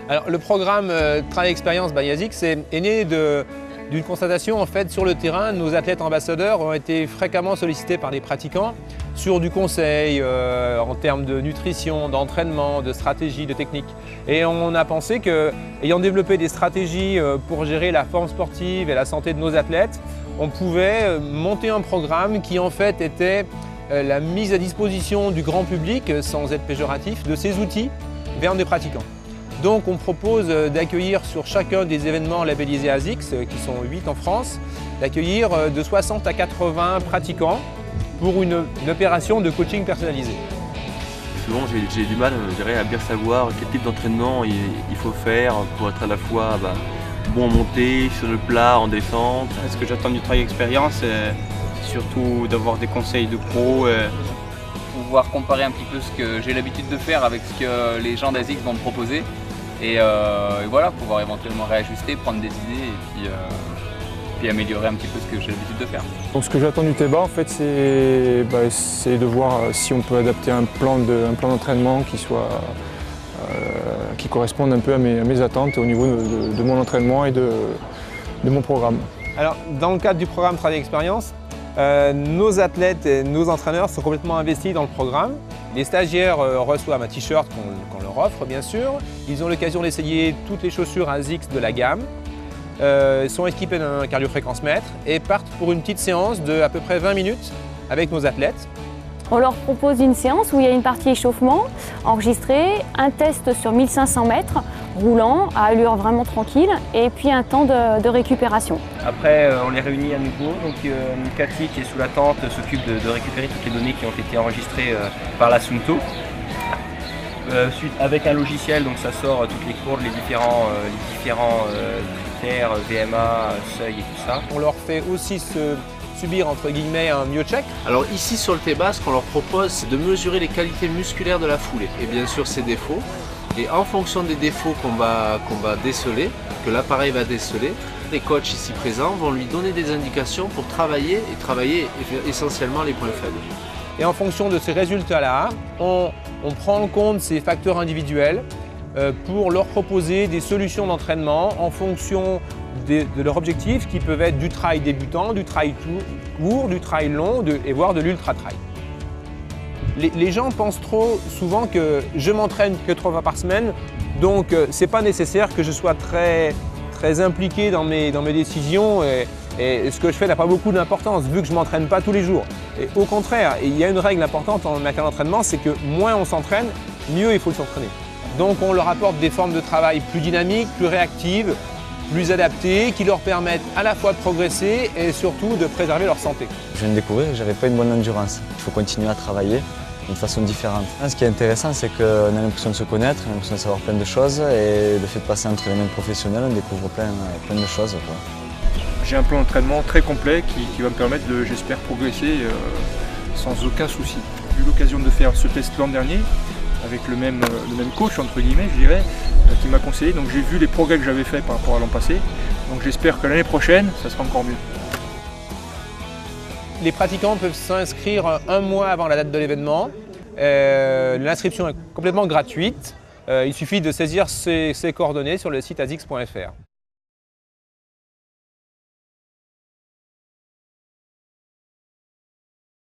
Alors, le programme Travail Expérience by ASICS est né d'une constatation. En fait, sur le terrain, nos athlètes ambassadeurs ont été fréquemment sollicités par des pratiquants sur du conseil en termes de nutrition, d'entraînement, de stratégie, de technique. Et on a pensé qu'ayant développé des stratégies pour gérer la forme sportive et la santé de nos athlètes, on pouvait monter un programme qui en fait était la mise à disposition du grand public, sans être péjoratif, de ces outils vers des pratiquants. Donc on propose d'accueillir sur chacun des événements labellisés ASICS, qui sont 8 en France, d'accueillir de 60 à 80 pratiquants pour une opération de coaching personnalisé. Souvent j'ai du mal, je dirais, à bien savoir quel type d'entraînement il faut faire pour être à la fois bon en montée, sur le plat, en descente. Ce que j'attends du travail expérience, c'est surtout d'avoir des conseils de pros. Pouvoir comparer un petit peu ce que j'ai l'habitude de faire avec ce que les gens d'ASICS vont me proposer. Et voilà, pouvoir éventuellement réajuster, prendre des idées et puis améliorer un petit peu ce que j'ai l'habitude de faire. Donc ce que j'attends du TEBA, en fait, c'est de voir si on peut adapter un plan d'entraînement qui corresponde un peu à mes attentes au niveau de mon entraînement et de mon programme. Alors, dans le cadre du programme Travail Expérience, nos athlètes et nos entraîneurs sont complètement investis dans le programme. Les stagiaires reçoivent un t-shirt qu'on leur offre, bien sûr. Ils ont l'occasion d'essayer toutes les chaussures ASICS de la gamme. Ils sont équipés d'un cardio-fréquence-mètre et partent pour une petite séance de à peu près 20 minutes avec nos athlètes. On leur propose une séance où il y a une partie échauffement enregistrée, un test sur 1500 mètres, roulant, à allure vraiment tranquille, et puis un temps de récupération. Après, on les réunit à nouveau. Donc, Cathy, qui est sous la tente, s'occupe de récupérer toutes les données qui ont été enregistrées par l'Assunto. Avec un logiciel, donc ça sort toutes les courbes, les différents critères, VMA, seuil et tout ça. On leur fait aussi subir entre guillemets un myocheck. Alors ici sur le TEBA, ce qu'on leur propose, c'est de mesurer les qualités musculaires de la foulée et bien sûr ses défauts. Et en fonction des défauts qu'on va déceler, que l'appareil va déceler, les coachs ici présents vont lui donner des indications pour travailler essentiellement les points faibles. Et en fonction de ces résultats-là, on prend en compte ces facteurs individuels pour leur proposer des solutions d'entraînement en fonction de leurs objectifs qui peuvent être du trail débutant, du trail court, du trail long et voire de l'ultra-trail. Les gens pensent trop souvent que je m'entraîne que 3 fois par semaine, donc ce n'est pas nécessaire que je sois très impliqué dans mes décisions et ce que je fais n'a pas beaucoup d'importance vu que je ne m'entraîne pas tous les jours. Et au contraire, il y a une règle importante en matière d'entraînement, c'est que moins on s'entraîne, mieux il faut s'entraîner. Donc on leur apporte des formes de travail plus dynamiques, plus réactives, plus adaptées, qui leur permettent à la fois de progresser et surtout de préserver leur santé. Je viens de découvrir que je n'avais pas une bonne endurance. Il faut continuer à travailler d'une façon différente. Ce qui est intéressant, c'est qu'on a l'impression de se connaître, on a l'impression de savoir plein de choses et le fait de passer entre les mains professionnelles, on découvre plein de choses. J'ai un plan d'entraînement très complet qui va me permettre de, j'espère, progresser sans aucun souci. J'ai eu l'occasion de faire ce test l'an dernier avec le même coach, entre guillemets, je dirais, qui m'a conseillé. Donc j'ai vu les progrès que j'avais faits par rapport à l'an passé. Donc j'espère que l'année prochaine, ça sera encore mieux. Les pratiquants peuvent s'inscrire un mois avant la date de l'événement. L'inscription est complètement gratuite. Il suffit de saisir ses coordonnées sur le site asics.fr.